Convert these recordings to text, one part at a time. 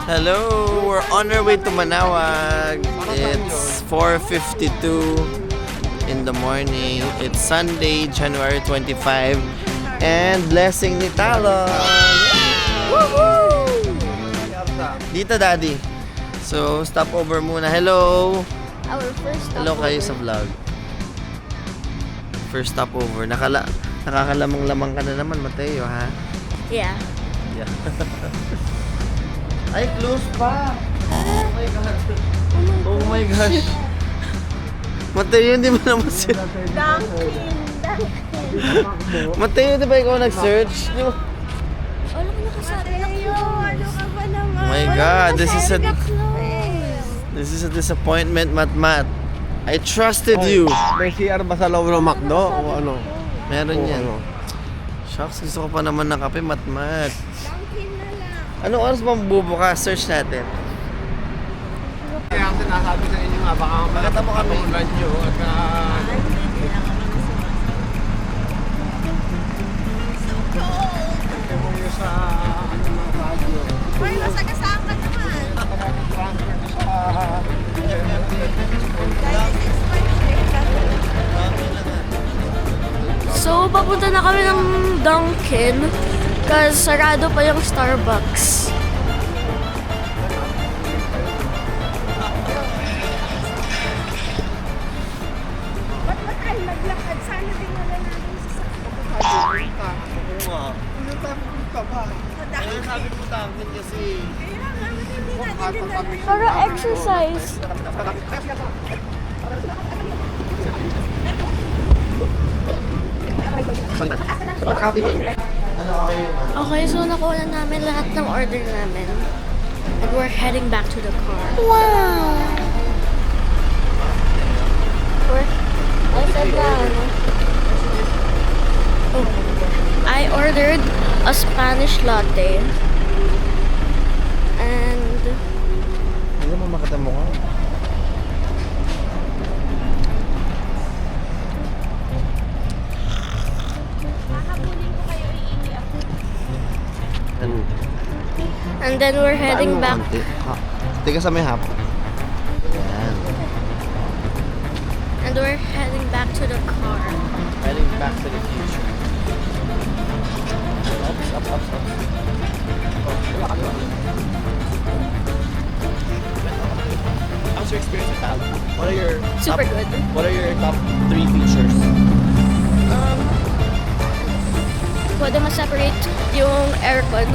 Hello, we're on our way to Manawag. It's 4:52 in the morning. It's Sunday, January 25, and blessing ni Talon. Woohoo! Dito, Daddy. So, stop over muna. Hello. Our first stop Hello kayo sa vlog. First stop over. Nakakalamang-lamang ka na naman, Mateo, ha? Yeah. Yeah. Ay, close pa! Oh my God! Oh my gosh! Mateo, hindi mo naman siya. Dunkin! Mateo, di ba ikaw nag-search? Wala ko nakasabi na ano ka ba naman? Oh my God, this is a disappointment, Mat. I trusted you. May CR ba sa loob ng McDo o ano? Meron yan. Ano? Shucks, gusto ko pa naman ng kape, Mat. Dunkin na lang. Anong oras ba bubukas? Search natin. Kaya ang sinasabi sa inyo nga, baka Makatamo kami. ulan nyo at yung sa ano mga radio. Ay, masagasaan ka naman. Transfer ko sa So, papunta na kami ng Dunkin kasi sarado pa yung Starbucks. Ba't ba tayo naglakad? Sana din wala natin sa Ayun, sabi mo tangin kasi. para exercise. Okay, so nakuha na namin lahat ng order namin. And we're heading back to the car. Wow! I said that. Oh. I ordered a Spanish latte. And Hindi mo makatamo ko. and then we're heading back. Tiga sa may hap. Yan. And we're heading back to the car. Heading back to the future. Up. How's your experience with Tal? What are your Super top, good. What are your top 3 features? Pwede ma-separate yung aircon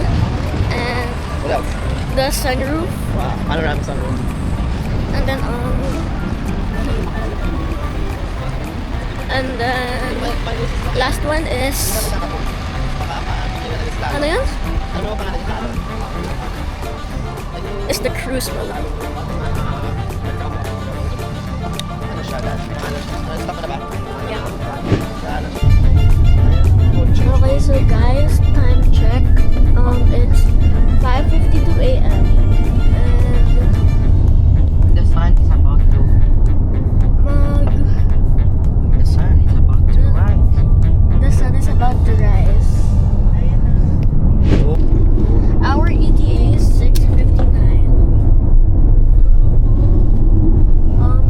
and What else? the sunroof. Wow, panoramic sunroof. And then last one is ano yun? Ano ba pangalan nito? Is the cruise mode. Ano siya? Stop na ba? Yeah. Yan. Okay, so guys, time check. It's 5:52 a.m. and The sun is about to the sun is about to rise. the sun is about to rise. Our ETA is 6:59.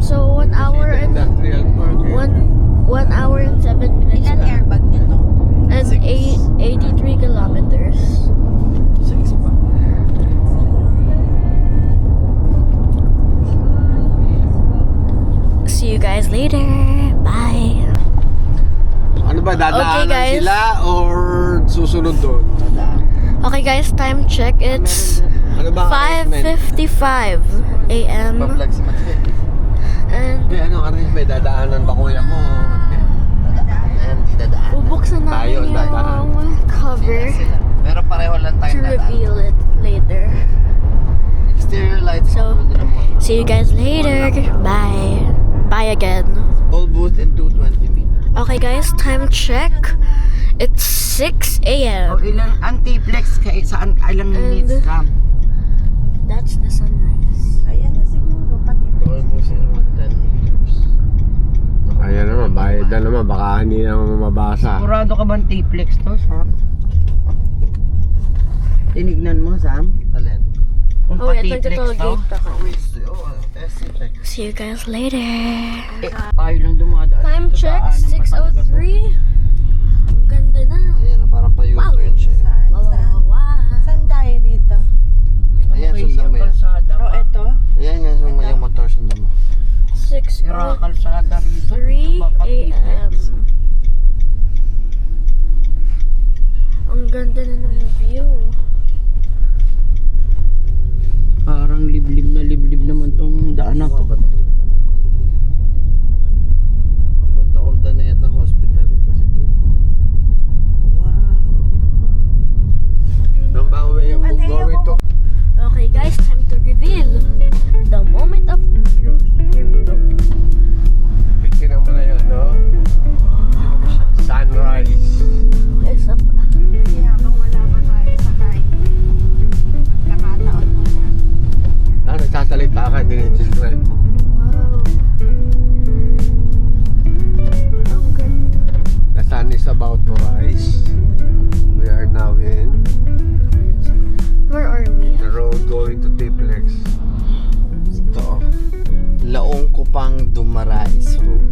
So 1 hour and industrial park. 1 hour and 7 minutes Ilan airbag nito? and 83 kilometers. 6 pa. See you guys later. Bye. Ano ba, dadaanan Okay, guys. sila or susunod doon? Okay guys, time check. It's Ano ba? 5:55 a.m. Pa-vlog si Mateo. and Hindi, anong arrangement? Dadaanan ba kuya mo? Ayan, di dadaan. bubuksan Tayo namin dadaan. yung cover Pero pareho lang to tayo dadaan. reveal it later. Exterior lights. So, see you guys later. Bye. Bye again. All booth in 220 meters. Okay guys, time check. It's 6 O a.m. ilang antiplex kay saan ilang And- minutes lang. That's the sunrise. Ayan na siguro pati. Almost in 110 meters. Ayan naman, bayad na naman. Baka hindi naman mabasa. Sigurado ka ba antiplex to, Sam? Tinignan mo, Sam? Alin? Kung Oh, wait, pa-triplex to. nagtatoll-gate pa kami. SC check. See you guys later. Tayo lang dumadaan. Time dito, check, daanan pa talaga to. 6:03. Ang ganda na. Ayan, parang pa-U-turn siya. Wow, wow, wow. Saan tayo dito? Yun ang Ayan, crazy sundan ang mo yan. kalsada. Oh, pa. eto. Ayan nga, yung motor sundan mo. Sira kalsada rito. 6:03 Dito ba pa-triplex? a.m. Ang ganda na ng view. Parang liblib naman tong daan na to. Papunta Urdaneta Hospital kasi ito. Nang ba we're going to Okay guys, time to reveal the moment of truth. Here we go. Tingnan mo na yun, no? Sunrise. Isa pa. Kaya kung wala pa tayo sakay. Nakataon mo na. Nagsasalita ka, dinidescribe mo. Wow. Ang ganda. The sun is about to rise. We are now in Where are we? the road going to Triplex. Ito. Laong Kupang Dumarais Road.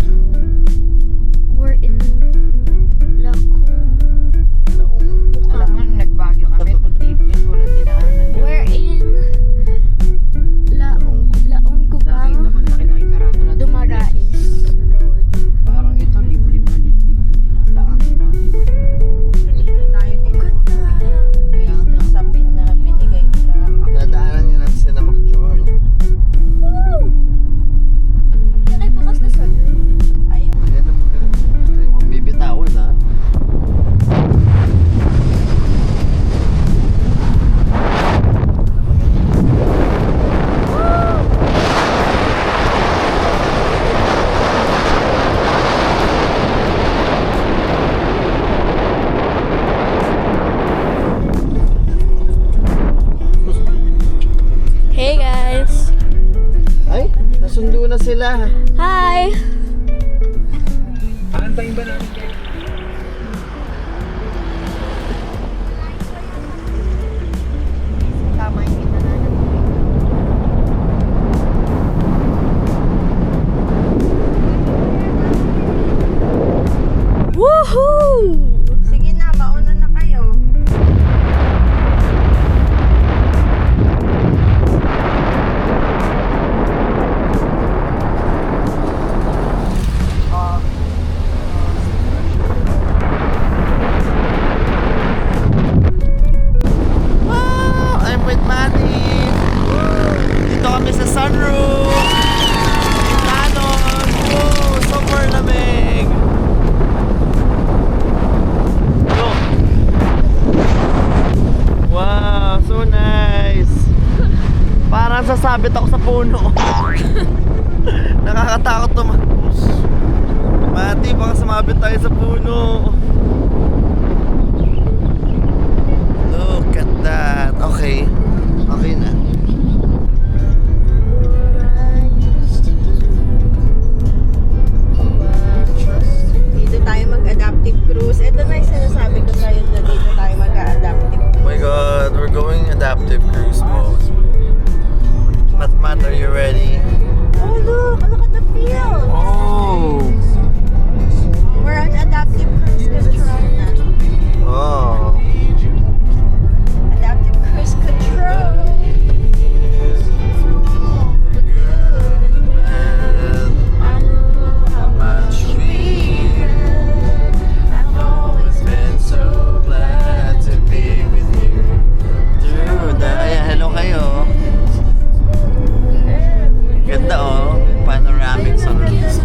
We're in Lacum. Laong Alam mo, nagbagyo kami to triplex. Wala dinaanan. We're in Laong Nakita Kupang ko, laki-laki karatula. Dumarais Road. Parang ito, liblib na dinadaanan natin. Dito tayo dito. Kaya nga. Sa pin na binigay nila. dadaanan niya natin si Namak John. Woo! Yan ay bukas na sunroom. Ayun. Ayan ang magaling. Gusto yung mabibitawan, ha? Hey guys! Ay, nasundo na sila. Hi! Tama yung inalanan mo. Woohoo! Sige na, mauna na kayo. Wow! I'm with Manny. Dito kami sa sunroof. Tanon. Wow! Super lamig. Go! Wow! So nice. Parang sasabit ako sa puno. Nakakatakot tumakbos. Mati, baka sumabit tayo sa puno. Look at that. Okay. Okay na. Dito tayo mag-adaptive cruise. Ito na yung sinasabi ko sa'yo na dito tayo mag-adaptive. Oh my god, we're going adaptive cruise mode. Matmat, are you ready? Oh, look at the field. Oh! We're on adaptive cruise control na. Oh. Adaptive cruise control. How much we I've always been so glad to be with you through the... Ayan, hello kayo. Ganda oh. Panoramic sunrise.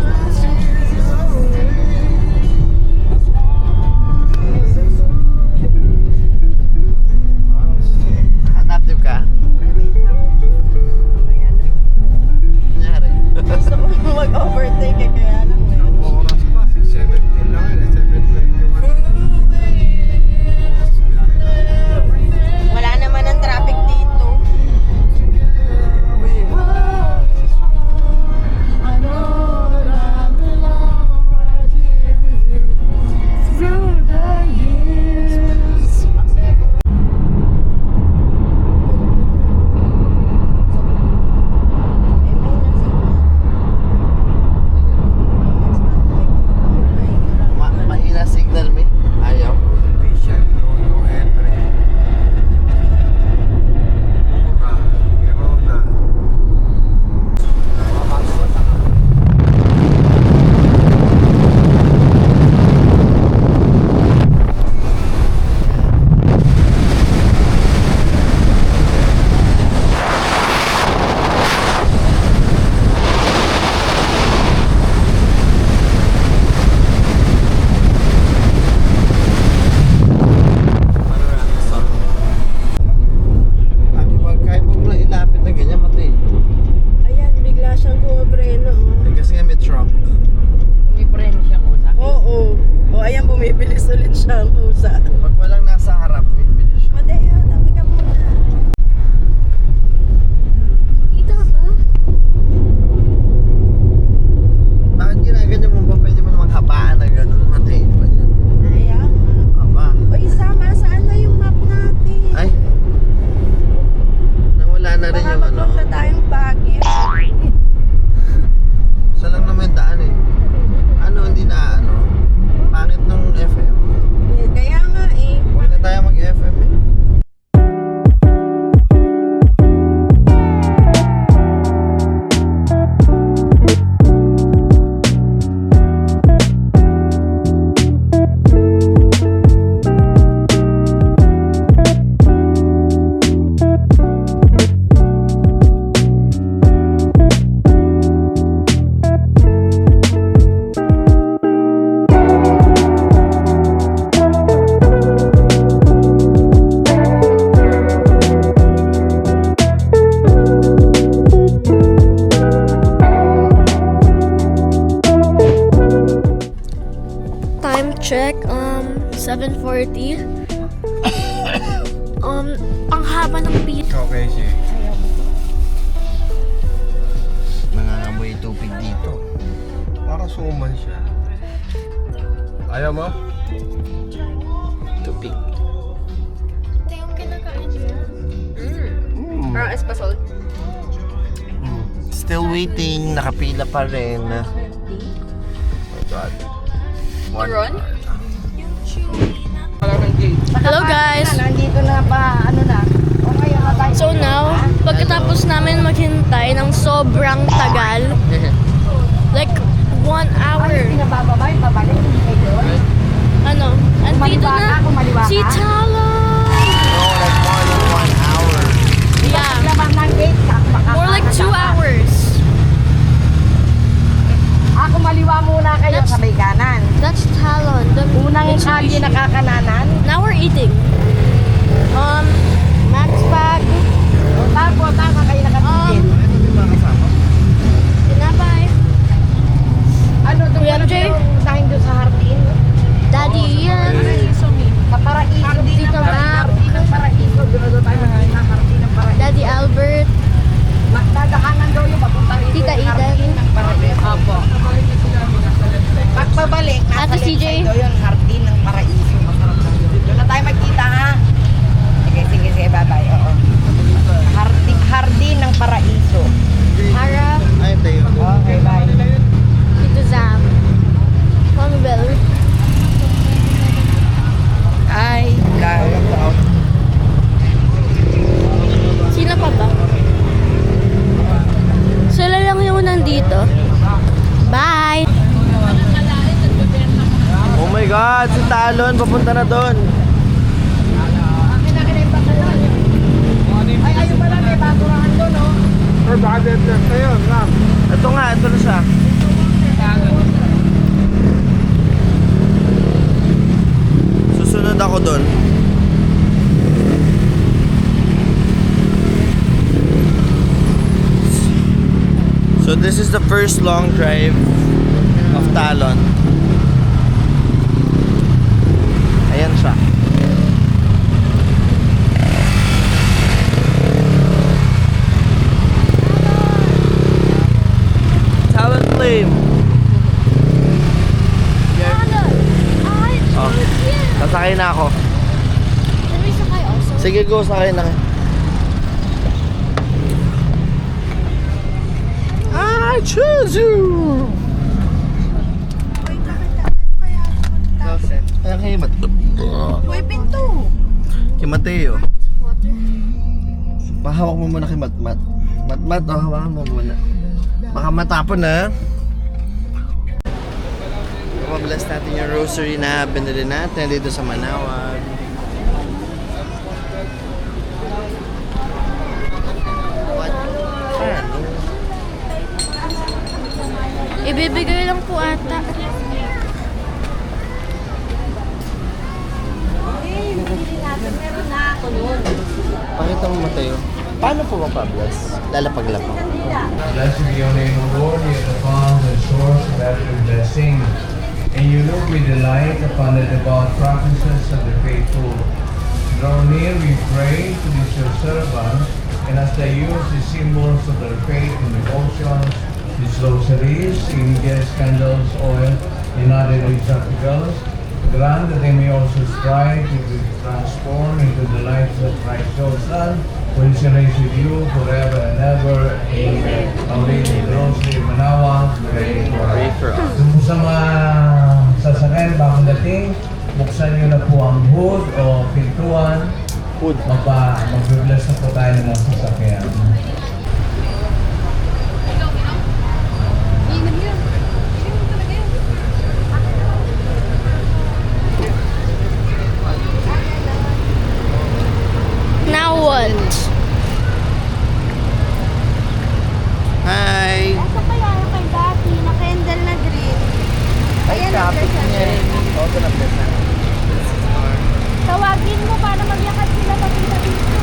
ano. Punta tayong Baguio. Isa lang naman yung daan eh. Ano, hindi na ano. Pangit ng FM. Kaya nga eh. Huwag na tayo mag-FM eh. Time check, 7:40. Ang haba ng beat. Okay, siya. Nangangamoy tubig dito. Para suman siya. Ayaw mo? Tubig. Ito yung kinakain niya. Parang espasol. Still waiting. Nakapila pa rin. Oh my God. Ron? Hello guys! Nandito na ba? Ano na? O ngayon na tayo. So now, pagkatapos namin maghintay ng sobrang tagal, like 1 hour, Pinabababa yung babalik. Hindi kayo doon. ano, andito na si Talon! No, like more than 1 hour. Yeah, Labas ng gate. more like 2 hours. Ako maliwa muna kayo That's- sa may kanan. That's Talon. The Unang Mitsubishi. kagi nakakananan. Now we're eating. Max Bag, Tapos tama kayo nakatigil. tinapay, Ano doon Kuya wala Jay? kayong sign doon sa Hardin? Daddy Ian, Sa Paraiso. Tito Mac, Hardin ng Paraiso. Doon tayo magkita Hardin ng Paraiso. Daddy Albert, Magdadaanan daw yung papunta rito. Tita yung Eden. Hardin ng Paraiso. Opo. Pagpabalik, nasa Ate left CJ. side daw yun, Hardin ng Paraiso. Masarap daw yun. Doon na tayo magkita ha. Sige, bye-bye. Oo. Hardin ng Paraiso. Harap, Ay, tayo. Okay, bye. Tito Zam, Mommy Bell. Ay, Sino pa ba? Sila lang yung nandito. Bye! Oh my God, si Talon, papunta na doon. Ay, ayun pala, may baturahan doon, no? Or baka dead left kayo, Ram. Ito nga, ito na siya. Susunod ako doon. So this is the first long drive of Talon. Ayan siya. Talon Flame. Oh, sasakay na ako. Can we sakay also? Sige, go, sakay na. I choose you! Ayan kay Uy, pinto! Kay Mateo. Water. Mahawak mo muna kay Matmat. Matmat, oh, hawakan mo muna. Baka matapon na. Mabless natin yung rosary na binili natin dito sa Manawag. What? Ano? Ibibigay lang po ata. Pakita mo Mateo. Paano po mapabless? Lalapag-lapag. Blessed be your name, O Lord, you are the fount and source of every blessing. And you look with delight upon the devout practices of the faithful. Draw near, we pray, to these your servants, and as they use the symbols of their faith and devotion, these rosaries, images, candles, oil, and other receptacles, grant that they may also strive to be transformed into the light that Christ shows us, will she reign with you forever and ever. Amen. Our Lady of the Rosary, Manawa, pray for Pray us. for us. Doon po sa mga sasakyan, bago dating, buksan nyo na po ang hood o pintuan. Hood. Mag-bless na po tayo ng mga sasakyan. Now what? Hi! Asa kaya yung kay Dati na candle na green? Ayan, Traffic na niya rin. Oo, na-bless na. Tawagin mo para magyakad sila papunta dito.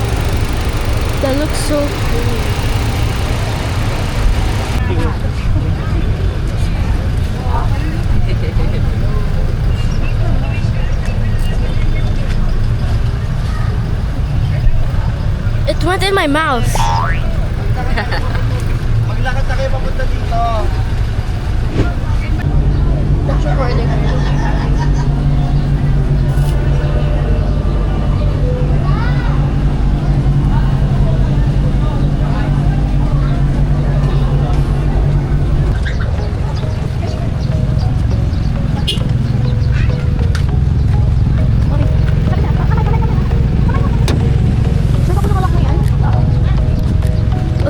That looks so cool. It went in my mouth. Maglakad na kayo papunta dito. That's recording.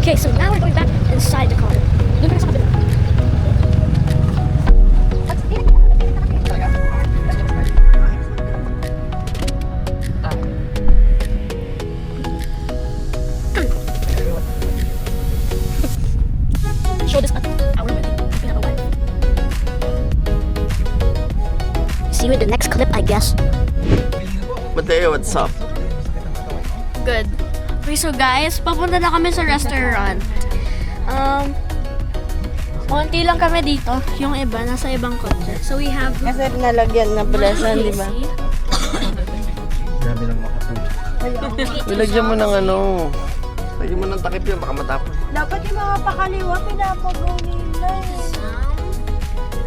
Okay, so now we're going back inside the car. Doon ka na sa kabila. Show this at our wedding. Pinaka-wild. See you in the next clip, I guess. Mateo, what's up? Good. Okay, so guys, papunta na kami sa restaurant. Konti lang kami dito. Yung iba, nasa ibang kotse. So we have... Kasi nalagyan na blessan, di ba? Lagyan mo ng ano. Lagyan mo ng takip yun, baka matapon. Dapat yung mga pakaliwa, pinapagaw nila.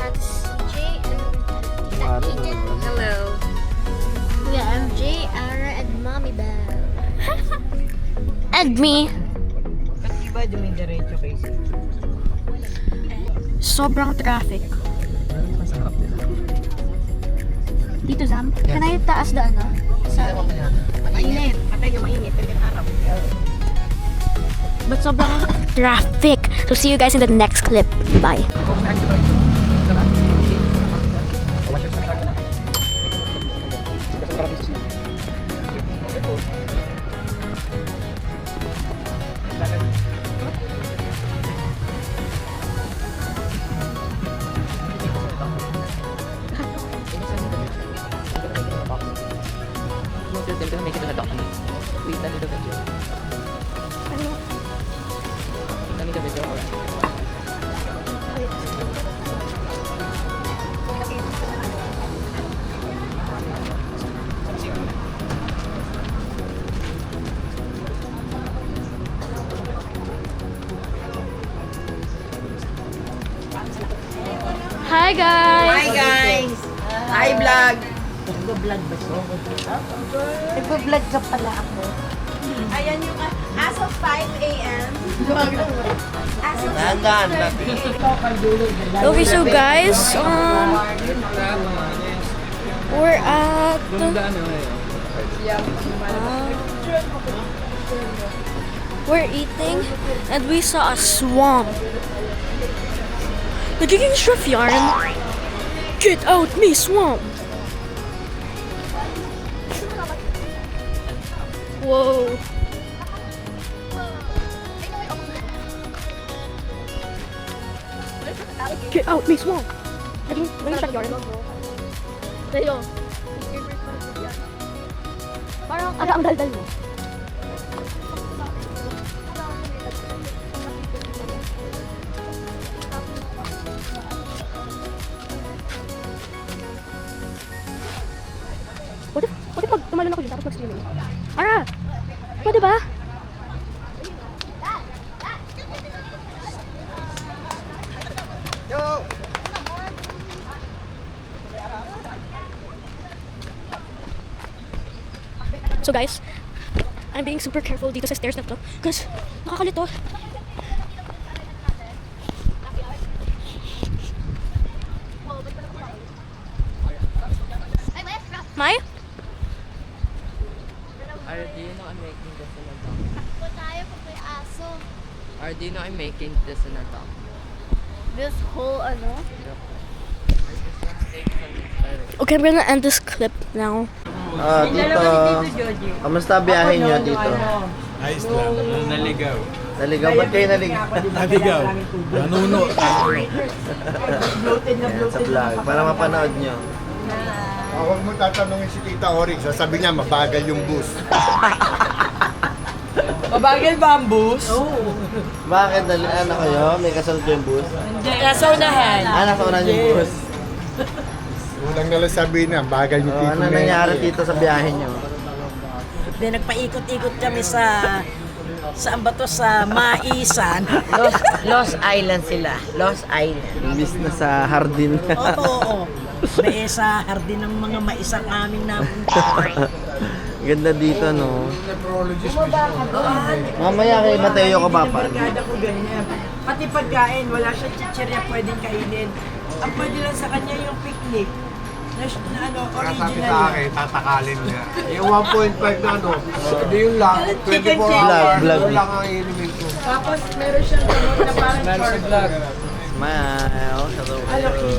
That's CJ and Eden. Hello. We have MJ, Ara, and Mommy Belle. And me. Iba dumidiretso kay Sobrang traffic. Dito, Zam. Can I taas the ano? Mainit. Patay yung mainit. But sobrang traffic. So see you guys in the next clip. Bye. Hi guys! Hi guys! Hi vlog! Nagbablog ba siya? Nagbablog ka pala ako. Ayan yung as of 5 a.m. As of Dahan-dahan. Okay, so guys, we're at we're eating and we saw a swamp. Nagiging chef yarn. Get out me swamp. Whoa. Get out me swamp. Naging chef yarn. Tayo. Parang ang daldal mo. What if pag tumalon ako dyan tapos mag-streaming? Ara! Pwede ba? So guys, I'm being super careful dito sa stairs na to. Because, nakakalito. May? Ardino, I'm making this in a dog. Takbo tayo pag may aso. Ardino, I'm making this in a dog. This whole, ano? Okay, I'm gonna end this clip now. Tito, kamusta biyahe nyo dito? Ayos lang. Naligaw. Naligaw? Ba't kayo naligaw? Naligaw. Nanuno. Sa vlog, para mapanood nyo. Huwag mo tatanungin si Tita Orig, sasabi niya mabagal yung bus. Mabagal ba ang bus? Bakit? Ano kayo? May kasunod yung bus? Nasa unahan. Nasa unan yung bus. Ulang nalang sabihin na, bagal yung Tito Ano nangyari dito sa biyahe nyo? Then nagpaikot-ikot kami sa saan ba to? Sa Maisan. Lost Island sila. Lost Island. Imbis na sa hardin. Oo. May sa hardin ng mga maisang aming napunta. Ganda dito, no? Mamaya kay Mateo ko papa. Brigada ko ganyan. Pati pagkain, wala siya chichirya pwedeng kainin. Ang pwede lang sa kanya yung picnic. Na ano, Sabi original. sa akin, tatakalin niya. Yung 1.5 na ano, hindi yung lang, 24 Vlog, hours, vlog. yun lang ang inumin ko. Tapos meron siyang gamot na parang Smile. Hello.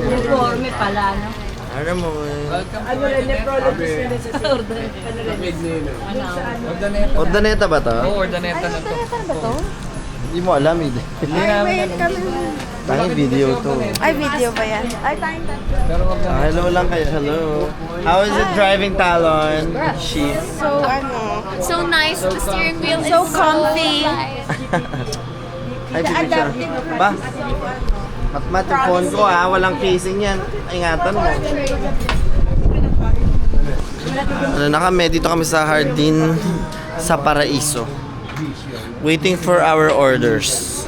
Uniforme pala, no? Ano mo? ano rin, nephrologist na rin sa Ordaneta ba to? Oo, ordaneta na to. Hindi mo alam eh. Tanging video to. Ay, video ba yan? Ay, tayo. Hello lang kayo. Hello. How is it driving Talon? Sheep. So, ano? So nice. The steering wheel is so comfy. Ay, picture. Ba? Matmat yung phone ko ha. Walang casing yan. Ingatan mo. Ano na kami? Dito kami sa Hardin sa Paraiso. Waiting for our orders.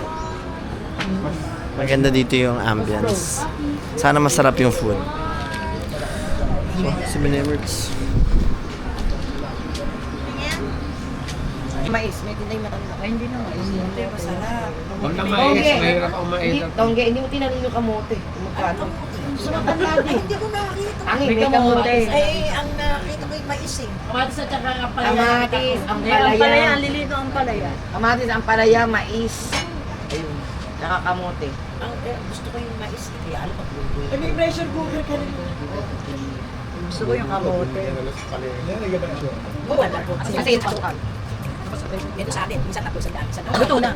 Maganda dito yung ambience. Sana masarap yung food. So, 7 words. Mais, may tinday matanda. Ay, hindi na mais. Hindi, masarap. Huwag na mais, mahirap ang mais. Tongge, hindi mo tinanong yung kamote. Magkano? Gusto mo tandaan eh. Hindi ko nakakita. Ang may kamote. Ay, ang nakita ko yung mais eh. Kamatis at saka ang palaya. Kamatis, ang palaya. Ang lilino ang palaya. Kamatis, ang palaya, mais. Ayun. Saka kamote. Ang, gusto ko yung mais eh. Kaya alam ko. May pressure cooker ka rin. Gusto ko yung kamote. Kasi ito ka. Ito sa atin, isa tapos sa daan. Ito na.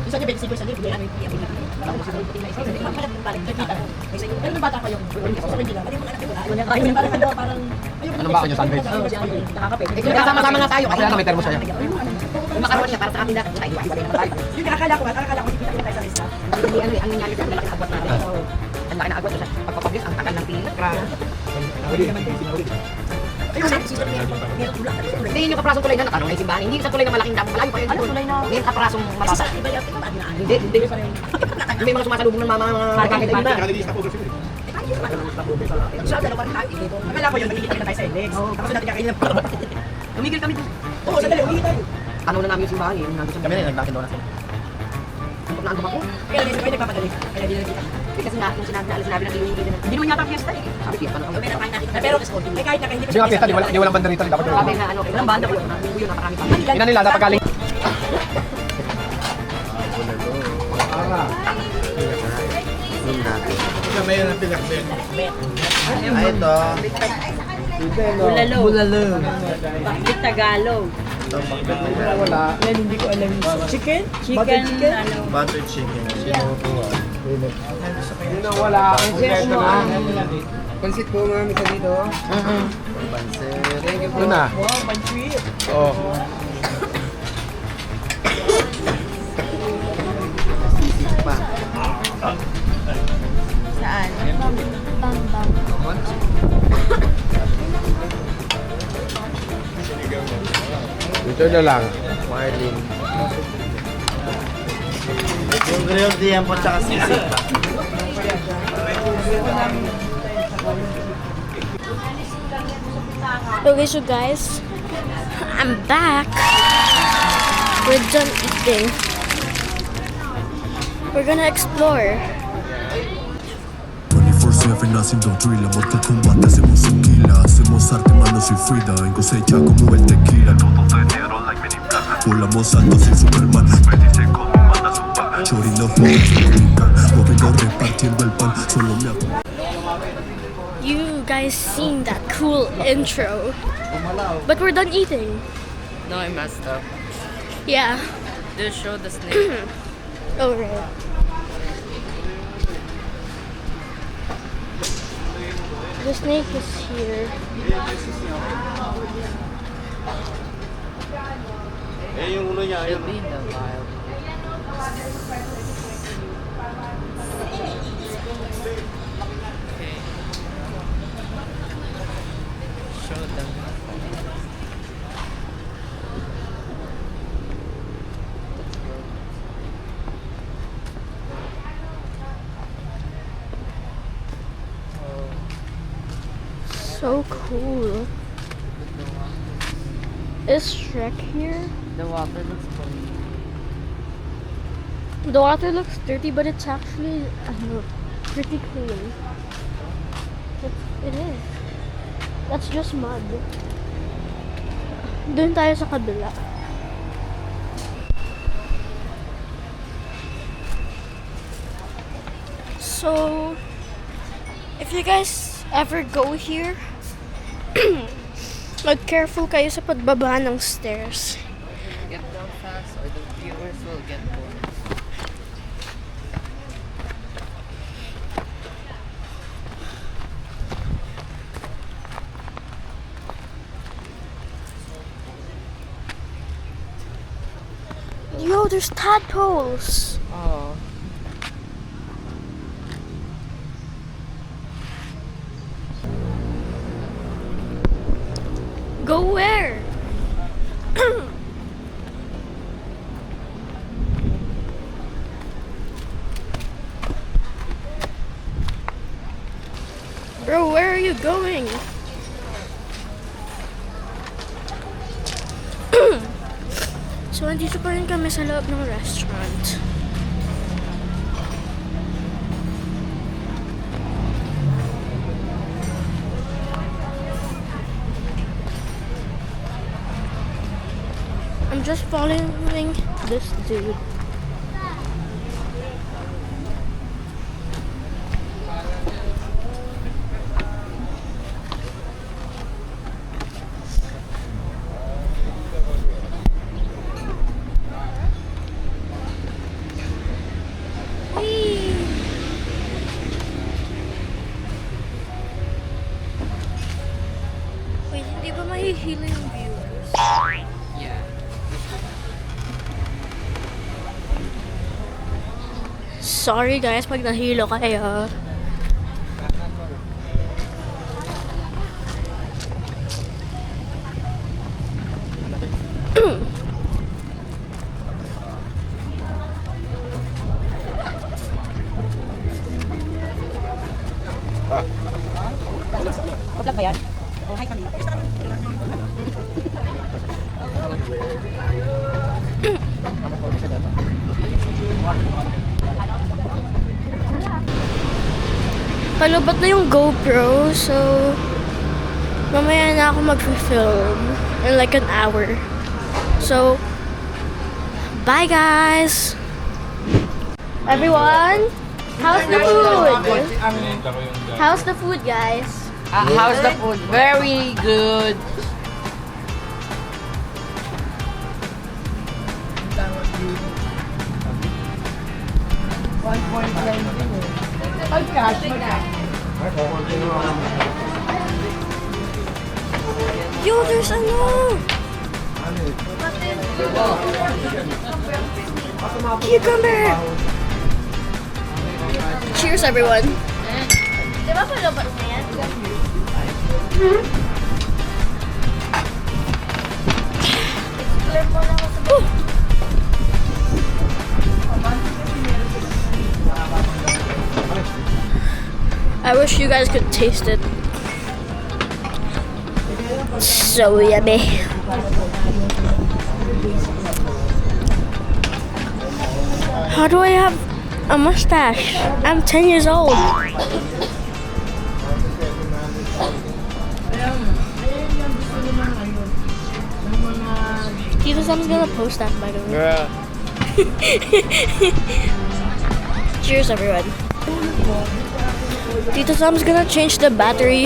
Isa niya 25 sa libre. Ano yung pinili? Magpalat ng balik. Pero nung bata pa yung sa Manila. Ano yung mga anak ko? Ayun, parang... Ano ba ako niya sandwich? Nakakape. Sama-sama na tayo. Kaya na may termo sa'yo. Kung makaroon niya para sa atin natin. Ay, iwa-iwa naman tayo. Yung akala ko, hindi kita tayo sa lista. Hindi, ano eh, ang nangyari sa atin, agwat natin. Ang laki na agwat sa pagpapublish, ang tagal ng pili. Ayun, sister niya. Meron tulak. Hindi yun yung kaprasong tulay na natanong ay simbahan. Hindi sa tulay na malaking damo. Malayo pa yun. Ano tulay na? Hindi yung kaprasong Kasi mabasa. sa iba yung pinag-aginaan. Hindi, hindi. May mga sumasalubong ng mga gamit iba. Sa dalawa rin tayo dito. Akala ko yun, magiging tayo sa Alex. Tapos natin kakainin ng Tumigil kami. Oo, sandali, umihi tayo. Ano na namin yung simbahan eh. Kami rin, nag-Dunkin Donuts. Tutok na ang ako. Kaya hindi kayo nagpapadali. Kaya hindi nakita. Kasi nga, kung sinabi na hindi naman yata fiesta eh. Sabi fiesta na Kami na natin. Pero, kahit na hindi Hindi nga piyesta, di walang banderita rin dapat yun. Sabi na ano, walang banda ko yun. Linggo yun, naparami pa. Ina nila, dapat galing. Yun natin. May na pinakbet. Ay, ito. Bulalo. Bulalo. Bakit Tagalog? Ito, bakit Wala. Yan, hindi ko alam. Chicken? Chicken, ano. butter chicken. Yun ang wala. Ang kompleto na. Pansit po mami sa dito. Pansit. Ito na. Wow, panchwit. Oo. Pa. Saan? Ito na lang. Marlin. Yung grilled tiempo tsaka sisig pa. Okay, so guys, I'm back. We're done eating. We're gonna explore. 24/7 haciendo drill, amor que combate, hacemos tequila, hacemos arte, mano, soy Frida, en cosecha como el tequila, todo de negro like mini plaza, volamos alto sin Superman, me dice cómo manda su pan, chori no o vengo repartiendo el pan, solo me You guys seen that cool intro. But we're done eating. No, I messed up. Yeah. Just show the snake. Alright. The snake is here. Should be in the wild. Okay. Show them. So cool. Is Shrek here? The water looks clean. The water looks dirty, but it's actually pretty clean. It is. That's just mud. Doon tayo sa kabila. So, if you guys ever go here, mag-careful kayo sa pagbaba ng stairs. Get down fast or the viewers will get bored. Yo, there's tadpoles. Oh. Go where? Bro, where are you going? So, andito pa rin kami sa loob ng restaurant. I'm just following this dude. Whee! Wait, hindi ba mahihilo yung viewers? Yeah. Sorry guys pag nahilo kayo. Vlog ba yan? Oh, hi kami. Palubat na yung GoPro, so mamaya na ako mag-film in like an hour. So, bye guys! Everyone, how's the food? How's the food, guys? How's the food? Very good. Yo, there's ano! Cucumber! Cheers, everyone! Di ba palubat na yan? I wish you guys could taste it. So yummy. How do I have a mustache? I'm 10 years old. Tito Sam's gonna post that, by the way. Cheers, everyone. Tito Sam's gonna change the battery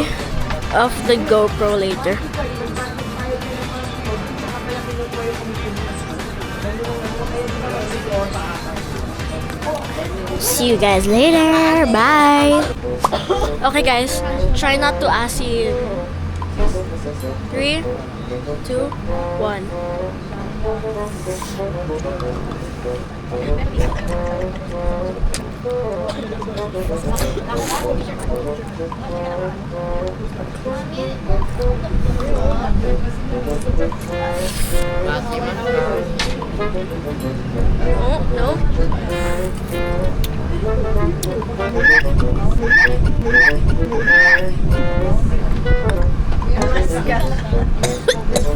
of the GoPro later. See you guys later. Bye. Okay, guys. Try not to assy. 3, 2, 1. Oh, no.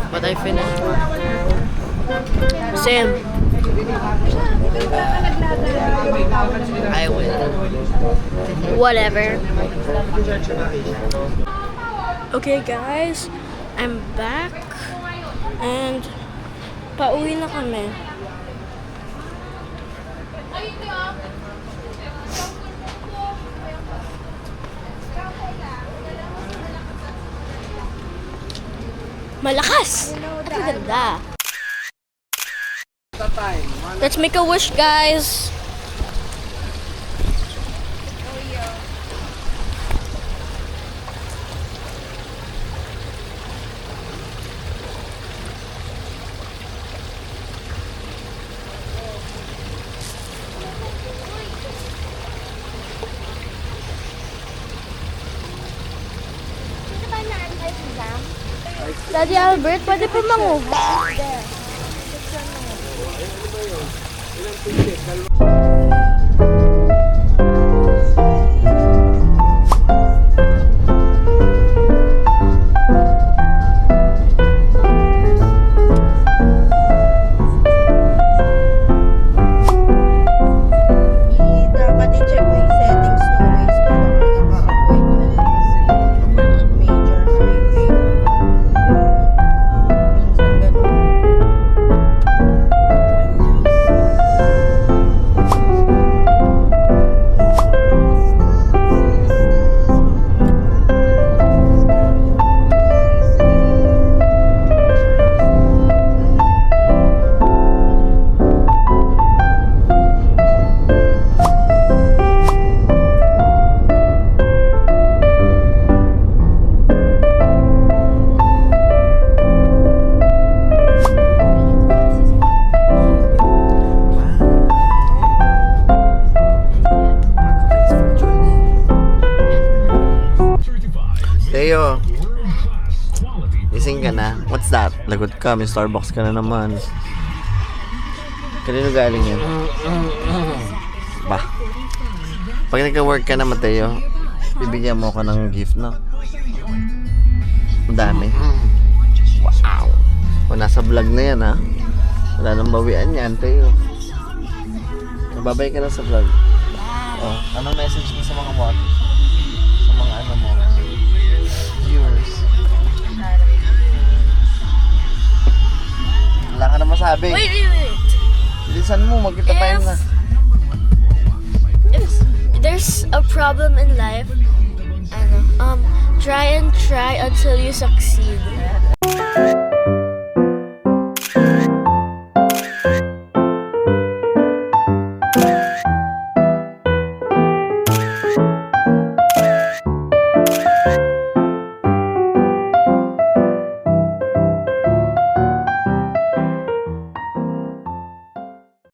But I finished. Same. I win. Whatever. Okay, guys. I'm back. And pauwi na kami. Malakas! Ang ganda. Let's make a wish, guys. Daddy Albert, pwede pa manguha. Dapat i-check mo yung settings ng ways para makaka-avoid ng major highway. Minsan ganun. Teo, gising ka na? What's that? Lagot ka, may Starbucks ka na naman. Kanino galing yan? Ba? Pag nagka-work ka na, Mateo, bibigyan mo ko ng gift, no? Ang dami. Wow! O, nasa vlog na yan, ha? Wala nang bawian yan, Teo. Nababay ka na sa vlog. Oh, anong message mo sa mga watchers? Sa mga ano mo? Viewers. Wala ka na masabi. Wait. Bilisan mo, magkita tayo na. If there's a problem in life, try and try until you succeed.